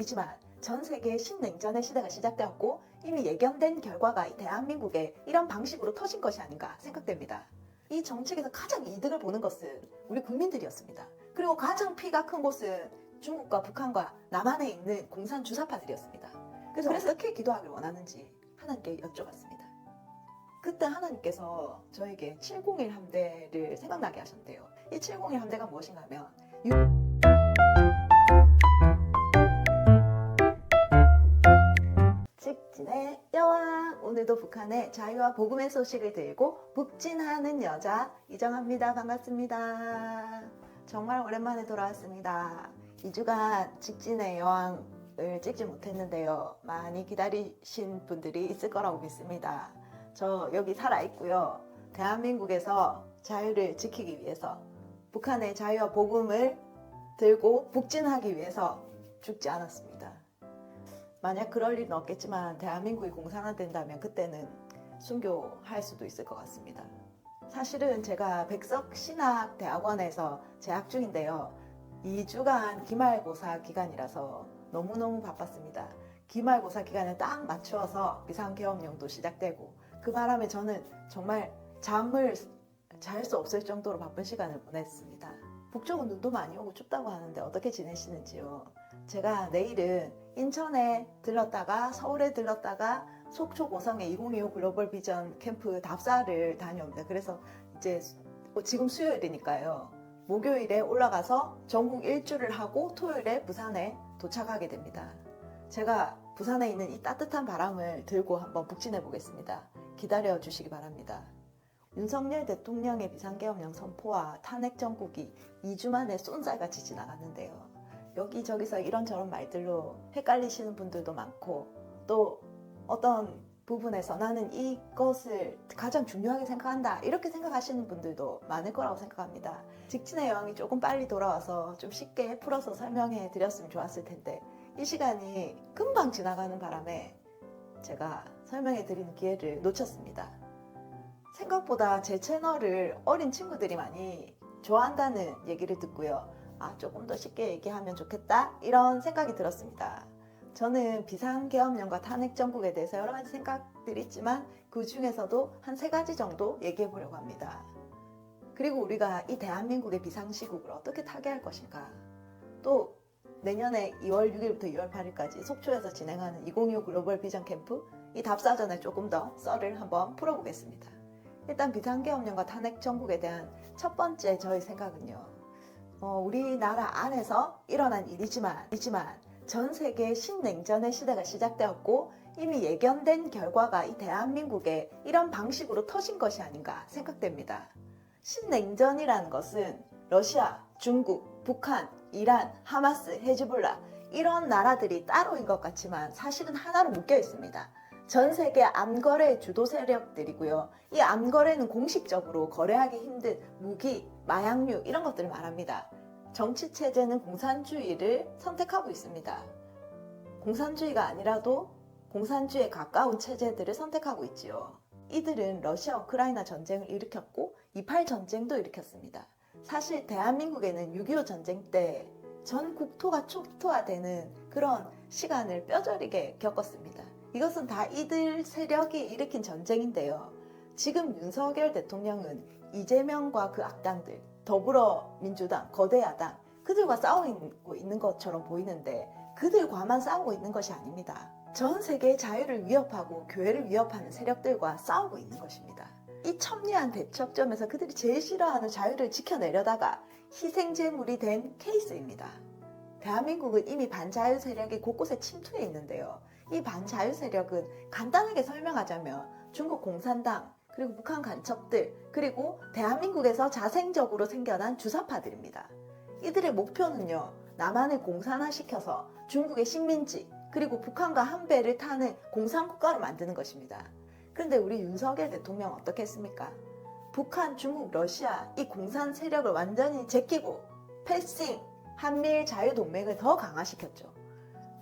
하지만 전 세계 신냉전의 시대가 시작되었고 이미 예견된 결과가 이 대한민국에 이런 방식으로 터진 것이 아닌가 생각됩니다. 이 정책에서 가장 이득을 보는 것은 우리 국민들이었습니다. 그리고 가장 피가 큰 곳은 중국과 북한과 남한에 있는 공산 주사파들이었습니다. 그래서 어떻게 기도하길 원하는지 하나님께 여쭤봤습니다. 그때 하나님께서 저에게 701 함대를 생각나게 하셨대요. 이 701 함대가 무엇인가 하면 직진의 여왕, 오늘도 북한의 자유와 복음의 소식을 들고 북진하는 여자 이정아입니다. 반갑습니다. 정말 오랜만에 돌아왔습니다. 2주간 직진의 여왕을 찍지 못했는데요. 많이 기다리신 분들이 있을 거라고 믿습니다. 저 여기 살아있고요. 대한민국에서 자유를 지키기 위해서 북한의 자유와 복음을 들고 북진하기 위해서 죽지 않았습니다. 만약 그럴 일은 없겠지만 대한민국이 공산화된다면 그때는 순교할 수도 있을 것 같습니다. 사실은 제가 백석신학대학원에서 재학 중인데요. 2주간 기말고사 기간이라서 너무너무 바빴습니다. 기말고사 기간에 딱 맞추어서 비상계엄령도 시작되고 그 바람에 저는 정말 잠을 잘 수 없을 정도로 바쁜 시간을 보냈습니다. 북쪽은 눈도 많이 오고 춥다고 하는데 어떻게 지내시는지요? 제가 내일은 인천에 들렀다가 서울에 들렀다가 속초 고성의 2025 글로벌 비전 캠프 답사를 다녀옵니다. 그래서 이제 지금 수요일이니까요. 목요일에 올라가서 전국 일주를 하고 토요일에 부산에 도착하게 됩니다. 제가 부산에 있는 이 따뜻한 바람을 들고 한번 북진해 보겠습니다. 기다려 주시기 바랍니다. 윤석열 대통령의 비상계엄령 선포와 탄핵 정국이 2주 만에 쏜살같이 지나갔는데요. 여기저기서 이런저런 말들로 헷갈리시는 분들도 많고 또 어떤 부분에서 나는 이것을 가장 중요하게 생각한다 이렇게 생각하시는 분들도 많을 거라고 생각합니다. 직진의 여왕이 조금 빨리 돌아와서 좀 쉽게 풀어서 설명해 드렸으면 좋았을 텐데 이 시간이 금방 지나가는 바람에 제가 설명해 드리는 기회를 놓쳤습니다. 생각보다 제 채널을 어린 친구들이 많이 좋아한다는 얘기를 듣고요. 조금 더 쉽게 얘기하면 좋겠다 이런 생각이 들었습니다. 저는 비상계엄령과 탄핵 정국에 대해서 여러 가지 생각들이 있지만 그 중에서도 한 3가지 정도 얘기해 보려고 합니다. 그리고 우리가 이 대한민국의 비상시국을 어떻게 타개할 것인가, 또 내년에 2월 6일부터 2월 8일까지 속초에서 진행하는 2025 글로벌 비전 캠프 이 답사전에 조금 더 썰을 한번 풀어보겠습니다. 일단 비상계엄령과 탄핵 정국에 대한 첫 번째 저의 생각은요. 우리나라 안에서 일어난 일이지만 전 세계 신냉전의 시대가 시작되었고 이미 예견된 결과가 이 대한민국에 이런 방식으로 터진 것이 아닌가 생각됩니다. 신냉전이라는 것은 러시아, 중국, 북한, 이란, 하마스, 헤즈볼라 이런 나라들이 따로인 것 같지만 사실은 하나로 묶여 있습니다. 전 세계 암거래 주도 세력들이고요. 이 암거래는 공식적으로 거래하기 힘든 무기, 마약류 이런 것들을 말합니다. 정치 체제는 공산주의를 선택하고 있습니다. 공산주의가 아니라도 공산주의에 가까운 체제들을 선택하고 있지요. 이들은 러시아 우크라이나 전쟁을 일으켰고 28 전쟁도 일으켰습니다. 사실 대한민국에는 6.25 전쟁 때 전 국토가 초토화되는 그런 시간을 뼈저리게 겪었습니다. 이것은 다 이들 세력이 일으킨 전쟁인데요. 지금 윤석열 대통령은 이재명과 그 악당들, 더불어민주당, 거대 야당 그들과 싸우고 있는 것처럼 보이는데 그들과만 싸우고 있는 것이 아닙니다. 전 세계의 자유를 위협하고 교회를 위협하는 세력들과 싸우고 있는 것입니다. 이 첨예한 대척점에서 그들이 제일 싫어하는 자유를 지켜내려다가 희생제물이 된 케이스입니다. 대한민국은 이미 반자유 세력이 곳곳에 침투해 있는데요. 이 반자유 세력은 간단하게 설명하자면 중국 공산당, 그리고 북한 간첩들, 그리고 대한민국에서 자생적으로 생겨난 주사파들입니다. 이들의 목표는요, 남한을 공산화시켜서 중국의 식민지, 그리고 북한과 한 배를 타는 공산국가로 만드는 것입니다. 그런데 우리 윤석열 대통령은 어떻게 했습니까? 북한, 중국, 러시아 이 공산 세력을 완전히 제끼고 패싱, 한미일 자유동맹을 더 강화시켰죠.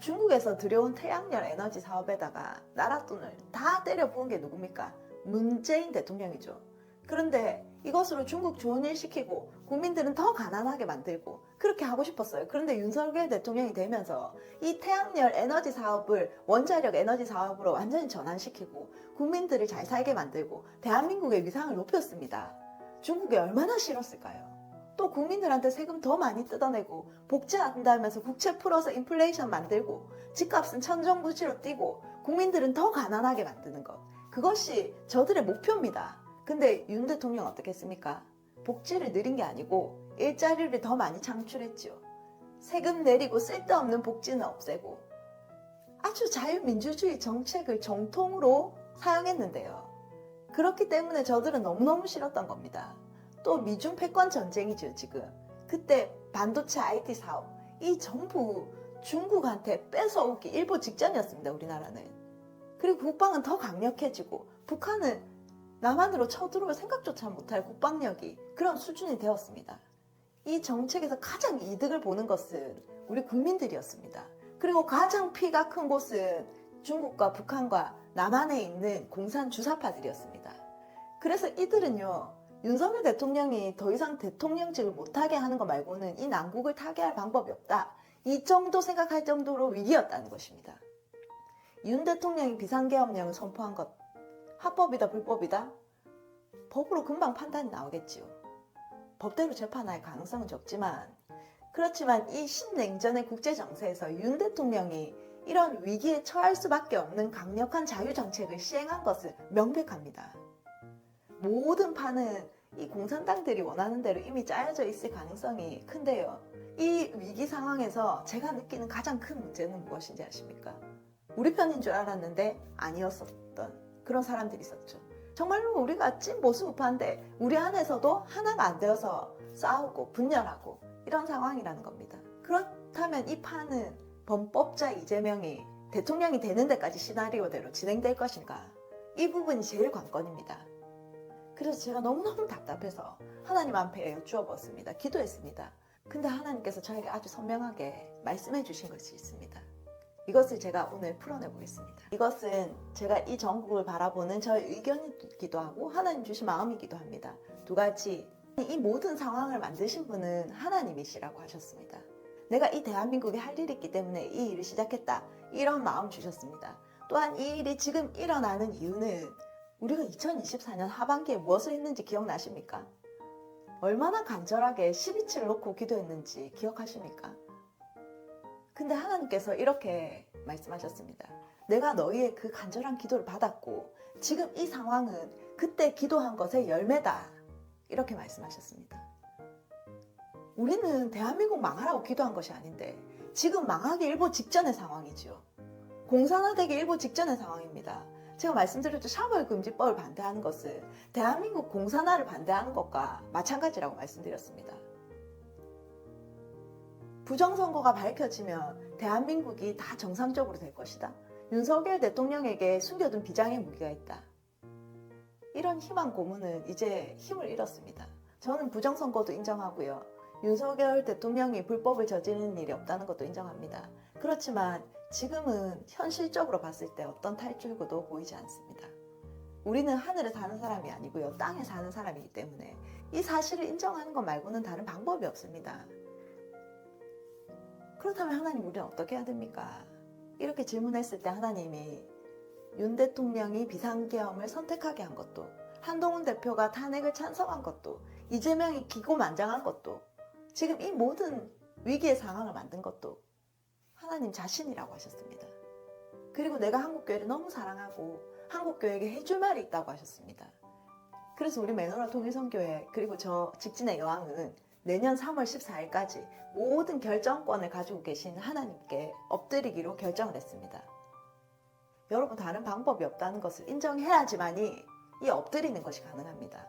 중국에서 들여온 태양열 에너지 사업에다가 나라 돈을 다 때려 부은 게 누굽니까? 문재인 대통령이죠. 그런데 이것으로 중국 좋은 일 시키고 국민들은 더 가난하게 만들고 그렇게 하고 싶었어요. 그런데 윤석열 대통령이 되면서 이 태양열 에너지 사업을 원자력 에너지 사업으로 완전히 전환시키고 국민들을 잘 살게 만들고 대한민국의 위상을 높였습니다. 중국이 얼마나 싫었을까요? 또 국민들한테 세금 더 많이 뜯어내고 복지한다면서 국채 풀어서 인플레이션 만들고 집값은 천정부지로 뛰고 국민들은 더 가난하게 만드는 것. 그것이 저들의 목표입니다. 근데 윤 대통령 어떻게 했습니까? 복지를 늘린 게 아니고 일자리를 더 많이 창출했죠. 세금 내리고 쓸데없는 복지는 없애고 아주 자유민주주의 정책을 정통으로 사용했는데요. 그렇기 때문에 저들은 너무너무 싫었던 겁니다. 또 미중 패권 전쟁이죠, 지금. 그때 반도체 IT 사업, 이 전부 중국한테 뺏어오기 일보 직전이었습니다, 우리나라는. 그리고 국방은 더 강력해지고 북한은 남한으로 쳐들어올 생각조차 못할 국방력이 그런 수준이 되었습니다. 이 정책에서 가장 이득을 보는 것은 우리 국민들이었습니다. 그리고 가장 피가 큰 곳은 중국과 북한과 남한에 있는 공산 주사파들이었습니다. 그래서 이들은요, 윤석열 대통령이 더 이상 대통령직을 못하게 하는 것 말고는 이 난국을 타개할 방법이 없다. 이 정도 생각할 정도로 위기였다는 것입니다. 윤 대통령이 비상계엄령을 선포한 것 합법이다 불법이다? 법으로 금방 판단이 나오겠지요. 법대로 재판할 가능성은 적지만 그렇지만 이 신냉전의 국제정세에서 윤 대통령이 이런 위기에 처할 수밖에 없는 강력한 자유정책을 시행한 것은 명백합니다. 모든 판은 이 공산당들이 원하는 대로 이미 짜여져 있을 가능성이 큰데요. 이 위기 상황에서 제가 느끼는 가장 큰 문제는 무엇인지 아십니까? 우리 편인 줄 알았는데 아니었었던 그런 사람들이 있었죠. 정말로 우리가 찐보수우파인데 우리 안에서도 하나가 안 되어서 싸우고 분열하고 이런 상황이라는 겁니다. 그렇다면 이 판은 범법자 이재명이 대통령이 되는 데까지 시나리오대로 진행될 것인가? 이 부분이 제일 관건입니다. 그래서 제가 너무너무 답답해서 하나님 앞에 여쭈어 보았습니다. 기도했습니다. 근데 하나님께서 저에게 아주 선명하게 말씀해 주신 것이 있습니다. 이것을 제가 오늘 풀어내 보겠습니다. 이것은 제가 이 전국을 바라보는 저의 의견이기도 하고 하나님 주신 마음이기도 합니다. 두 가지. 이 모든 상황을 만드신 분은 하나님이시라고 하셨습니다. 내가 이 대한민국에 할 일이 있기 때문에 이 일을 시작했다. 이런 마음 주셨습니다. 또한 이 일이 지금 일어나는 이유는 우리가 2024년 하반기에 무엇을 했는지 기억나십니까? 얼마나 간절하게 12치를 놓고 기도했는지 기억하십니까? 근데 하나님께서 이렇게 말씀하셨습니다. 내가 너희의 그 간절한 기도를 받았고 지금 이 상황은 그때 기도한 것의 열매다. 이렇게 말씀하셨습니다. 우리는 대한민국 망하라고 기도한 것이 아닌데 지금 망하기 일보 직전의 상황이죠. 공산화되기 일보 직전의 상황입니다. 제가 말씀드렸죠. 샤벌금지법을 반대하는 것은 대한민국 공산화를 반대하는 것과 마찬가지라고 말씀드렸습니다. 부정선거가 밝혀지면 대한민국이 다 정상적으로 될 것이다. 윤석열 대통령에게 숨겨둔 비장의 무기가 있다. 이런 희망 고문은 이제 힘을 잃었습니다. 저는 부정선거도 인정하고요. 윤석열 대통령이 불법을 저지르는 일이 없다는 것도 인정합니다. 그렇지만 지금은 현실적으로 봤을 때 어떤 탈출구도 보이지 않습니다. 우리는 하늘에 사는 사람이 아니고요. 땅에 사는 사람이기 때문에 이 사실을 인정하는 것 말고는 다른 방법이 없습니다. 그렇다면 하나님 우리는 어떻게 해야 됩니까? 이렇게 질문했을 때 하나님이 윤 대통령이 비상계엄을 선택하게 한 것도 한동훈 대표가 탄핵을 찬성한 것도 이재명이 기고만장한 것도 지금 이 모든 위기의 상황을 만든 것도 하나님 자신이라고 하셨습니다. 그리고 내가 한국교회를 너무 사랑하고 한국교회에게 해줄 말이 있다고 하셨습니다. 그래서 우리 매너라 통일선교회 그리고 저 직진의 여왕은 내년 3월 14일까지 모든 결정권을 가지고 계신 하나님께 엎드리기로 결정을 했습니다. 여러분 다른 방법이 없다는 것을 인정해야지만이 이 엎드리는 것이 가능합니다.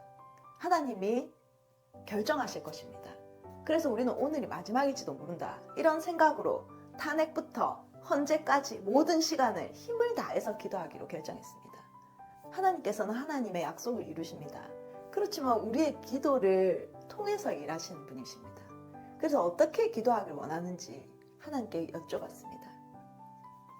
하나님이 결정하실 것입니다. 그래서 우리는 오늘이 마지막일지도 모른다. 이런 생각으로 탄핵부터 헌재까지 모든 시간을 힘을 다해서 기도하기로 결정했습니다. 하나님께서는 하나님의 약속을 이루십니다. 그렇지만 우리의 기도를 통해서 일하시는 분이십니다. 그래서 어떻게 기도하길 원하는지 하나님께 여쭤봤습니다.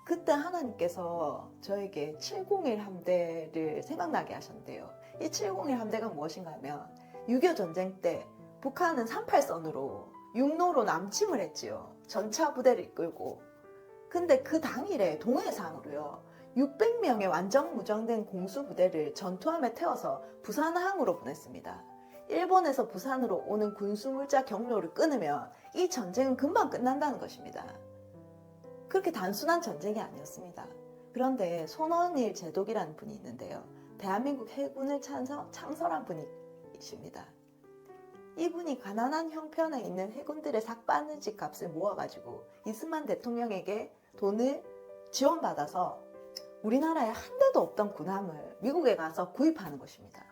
그때 하나님께서 저에게 701 함대를 생각나게 하셨는데요. 이 701 함대가 무엇인가 하면 6.25 전쟁 때 북한은 38선으로 육로로 남침을 했지요. 전차 부대를 이끌고. 근데 그 당일에 동해상으로요. 600명의 완전 무장된 공수부대를 전투함에 태워서 부산항으로 보냈습니다. 일본에서 부산으로 오는 군수물자 경로를 끊으면 이 전쟁은 금방 끝난다는 것입니다. 그렇게 단순한 전쟁이 아니었습니다. 그런데 손원일 제독이라는 분이 있는데요. 대한민국 해군을 창설한 분이십니다. 이분이 가난한 형편에 있는 해군들의 삭바느질 값을 모아가지고 이승만 대통령에게 돈을 지원받아서 우리나라에 한 대도 없던 군함을 미국에 가서 구입하는 것입니다.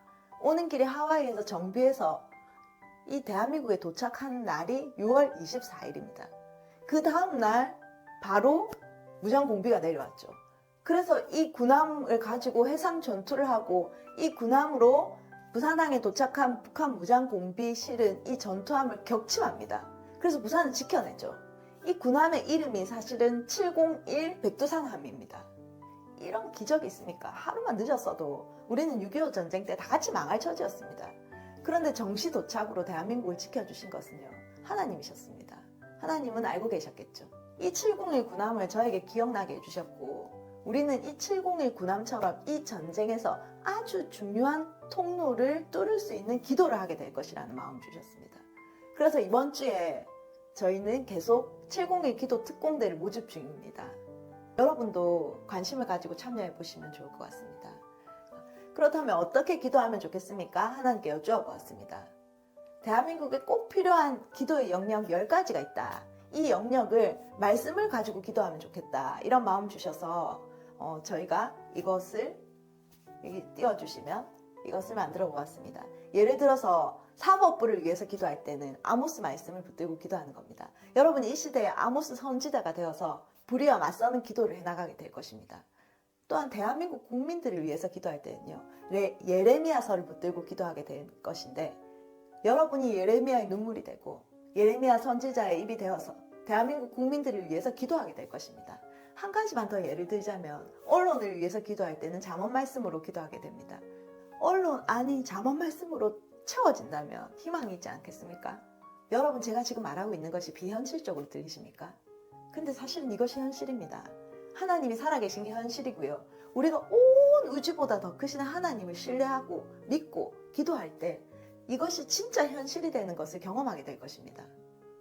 오는 길에 하와이에서 정비해서 이 대한민국에 도착한 날이 6월 24일입니다. 그 다음 날 바로 무장공비가 내려왔죠. 그래서 이 군함을 가지고 해상 전투를 하고 이 군함으로 부산항에 도착한 북한 무장공비 실은 이 전투함을 격침합니다. 그래서 부산을 지켜내죠. 이 군함의 이름이 사실은 701 백두산함입니다. 이런 기적이 있습니까? 하루만 늦었어도 우리는 6.25 전쟁 때 다 같이 망할 처지였습니다. 그런데 정시 도착으로 대한민국을 지켜주신 것은요, 하나님이셨습니다. 하나님은 알고 계셨겠죠. 이 701 군함을 저에게 기억나게 해주셨고, 우리는 이 701 군함처럼 이 전쟁에서 아주 중요한 통로를 뚫을 수 있는 기도를 하게 될 것이라는 마음을 주셨습니다. 그래서 이번 주에 저희는 계속 701 기도 특공대를 모집 중입니다. 여러분도 관심을 가지고 참여해 보시면 좋을 것 같습니다. 그렇다면 어떻게 기도하면 좋겠습니까? 하나님께 여쭈어 보았습니다. 대한민국에 꼭 필요한 기도의 영역 10가지가 있다. 이 영역을 말씀을 가지고 기도하면 좋겠다. 이런 마음 주셔서 저희가 이것을 여기 띄워주시면 이것을 만들어 보았습니다. 예를 들어서 사법부를 위해서 기도할 때는 아모스 말씀을 붙들고 기도하는 겁니다. 여러분이 이 시대에 아모스 선지자가 되어서 불의와 맞서는 기도를 해나가게 될 것입니다. 또한 대한민국 국민들을 위해서 기도할 때는요, 예레미야서를 붙들고 기도하게 될 것인데, 여러분이 예레미야의 눈물이 되고 예레미야 선지자의 입이 되어서 대한민국 국민들을 위해서 기도하게 될 것입니다. 한 가지만 더 예를 들자면, 언론을 위해서 기도할 때는 잠언 말씀으로 기도하게 됩니다. 언론 안이 잠언 말씀으로 채워진다면 희망이 있지 않겠습니까? 여러분, 제가 지금 말하고 있는 것이 비현실적으로 들리십니까? 근데 사실은 이것이 현실입니다. 하나님이 살아계신 게 현실이고요. 우리가 온 우주보다 더 크신 하나님을 신뢰하고 믿고 기도할 때 이것이 진짜 현실이 되는 것을 경험하게 될 것입니다.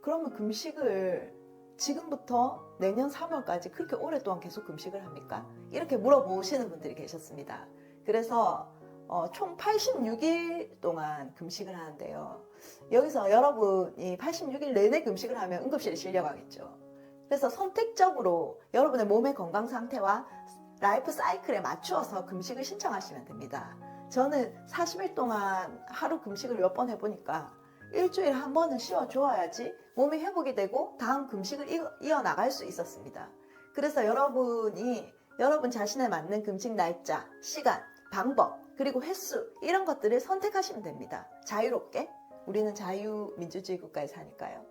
그러면 금식을 지금부터 내년 3월까지 그렇게 오랫동안 계속 금식을 합니까? 이렇게 물어보시는 분들이 계셨습니다. 그래서 총 86일 동안 금식을 하는데요. 여기서 여러분이 86일 내내 금식을 하면 응급실에 실려가겠죠. 그래서 선택적으로 여러분의 몸의 건강 상태와 라이프 사이클에 맞추어서 금식을 신청하시면 됩니다. 저는 40일 동안 하루 금식을 몇 번 해보니까 일주일에 한 번은 쉬어줘야지 몸이 회복이 되고 다음 금식을 이어나갈 수 있었습니다. 그래서 여러분이 여러분 자신에 맞는 금식 날짜, 시간, 방법, 그리고 횟수 이런 것들을 선택하시면 됩니다. 자유롭게. 우리는 자유민주주의 국가에 사니까요.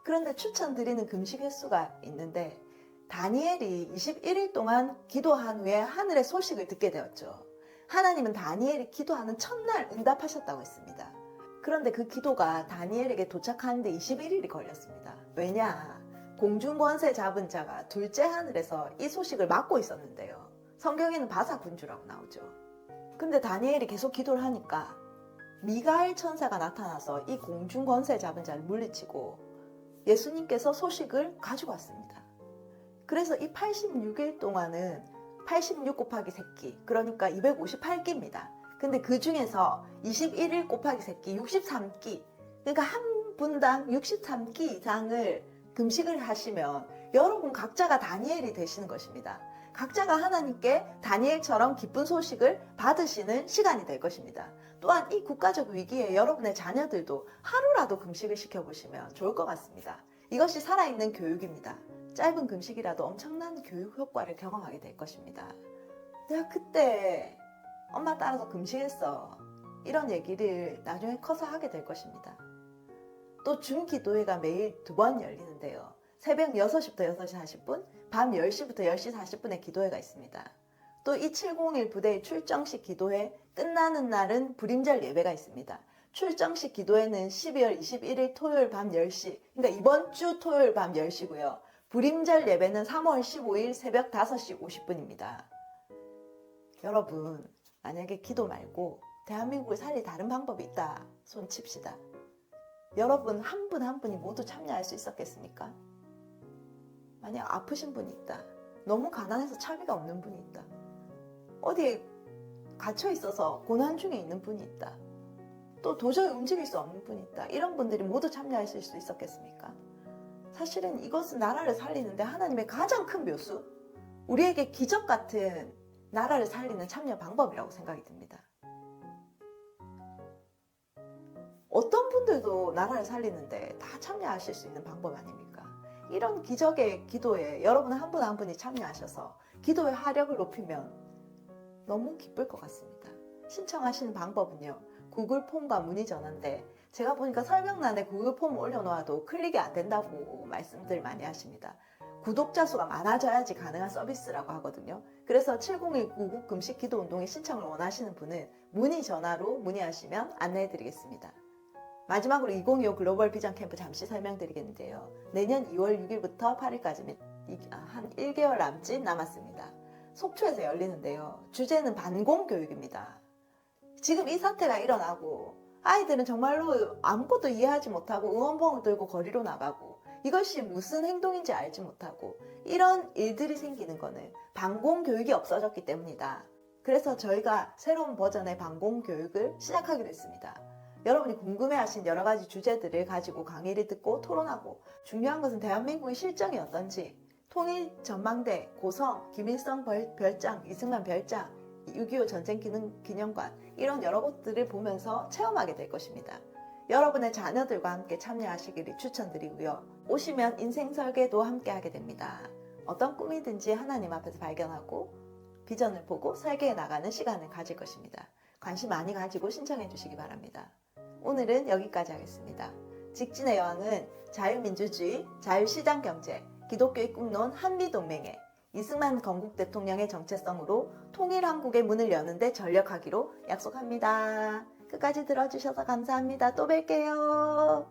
그런데 추천드리는 금식 횟수가 있는데, 다니엘이 21일 동안 기도한 후에 하늘의 소식을 듣게 되었죠. 하나님은 다니엘이 기도하는 첫날 응답하셨다고 했습니다. 그런데 그 기도가 다니엘에게 도착하는데 21일이 걸렸습니다. 왜냐? 공중권세 잡은 자가 둘째 하늘에서 이 소식을 맡고 있었는데요. 성경에는 바사군주라고 나오죠. 근데 다니엘이 계속 기도를 하니까 미가엘 천사가 나타나서 이 공중권세 잡은 자를 물리치고 예수님께서 소식을 가지고 왔습니다. 그래서 이 86일 동안은 86 곱하기 세끼, 그러니까 258끼입니다. 근데 그 중에서 21일 곱하기 세끼 63끼, 그러니까 한 분당 63끼 이상을 금식을 하시면 여러분 각자가 다니엘이 되시는 것입니다. 각자가 하나님께 다니엘처럼 기쁜 소식을 받으시는 시간이 될 것입니다. 또한 이 국가적 위기에 여러분의 자녀들도 하루라도 금식을 시켜보시면 좋을 것 같습니다. 이것이 살아있는 교육입니다. 짧은 금식이라도 엄청난 교육 효과를 경험하게 될 것입니다. 내가 그때 엄마 따라서 금식했어. 이런 얘기를 나중에 커서 하게 될 것입니다. 또 중기도회가 매일 2번 열리는데요. 새벽 6시부터 6시 40분, 밤 10시부터 10시 40분에 기도회가 있습니다. 또 이 701 부대의 출정식 기도회 끝나는 날은 불임절 예배가 있습니다. 출정식 기도회는 12월 21일 토요일 밤 10시, 그러니까 이번 주 토요일 밤 10시고요. 불임절 예배는 3월 15일 새벽 5시 50분입니다. 여러분, 만약에 기도 말고 대한민국을 살릴 다른 방법이 있다 손 칩시다. 여러분 한 분 한 분이 모두 참여할 수 있었겠습니까? 만약 아프신 분이 있다, 너무 가난해서 차비가 없는 분이 있다, 어디에 갇혀 있어서 고난 중에 있는 분이 있다, 또 도저히 움직일 수 없는 분이 있다, 이런 분들이 모두 참여하실 수 있었겠습니까? 사실은 이것은 나라를 살리는데 하나님의 가장 큰 묘수, 우리에게 기적 같은 나라를 살리는 참여 방법이라고 생각이 듭니다. 어떤 분들도 나라를 살리는데 다 참여하실 수 있는 방법 아닙니까? 이런 기적의 기도에 여러분 한 분 한 분이 참여하셔서 기도의 화력을 높이면 너무 기쁠 것 같습니다. 신청하시는 방법은요, 구글 폼과 문의 전화인데 제가 보니까 설명란에 구글 폼 올려놓아도 클릭이 안 된다고 말씀들 많이 하십니다. 구독자 수가 많아져야지 가능한 서비스라고 하거든요. 그래서 701 구국 금식 기도 운동에 신청을 원하시는 분은 문의 전화로 문의하시면 안내해드리겠습니다. 마지막으로 2025 글로벌 비전 캠프 잠시 설명드리겠는데요. 내년 2월 6일부터 8일까지 한 1개월 남짓 남았습니다. 속초에서 열리는데요. 주제는 반공교육입니다. 지금 이 사태가 일어나고 아이들은 정말로 아무것도 이해하지 못하고 응원봉을 들고 거리로 나가고 이것이 무슨 행동인지 알지 못하고 이런 일들이 생기는 거는 반공교육이 없어졌기 때문이다. 그래서 저희가 새로운 버전의 반공교육을 시작하기로 했습니다. 여러분이 궁금해하신 여러 가지 주제들을 가지고 강의를 듣고 토론하고, 중요한 것은 대한민국의 실정이 어떤지, 통일 전망대, 고성, 김일성 별장, 이승만 별장, 6.25 전쟁 기념관, 이런 여러 곳들을 보면서 체험하게 될 것입니다. 여러분의 자녀들과 함께 참여하시기를 추천드리고요. 오시면 인생 설계도 함께 하게 됩니다. 어떤 꿈이든지 하나님 앞에서 발견하고 비전을 보고 설계해 나가는 시간을 가질 것입니다. 관심 많이 가지고 신청해 주시기 바랍니다. 오늘은 여기까지 하겠습니다. 직진의 여왕은 자유민주주의, 자유시장경제, 기독교의 꿈론 한미동맹에 이승만 건국 대통령의 정체성으로 통일한국의 문을 여는데 전력하기로 약속합니다. 끝까지 들어주셔서 감사합니다. 또 뵐게요.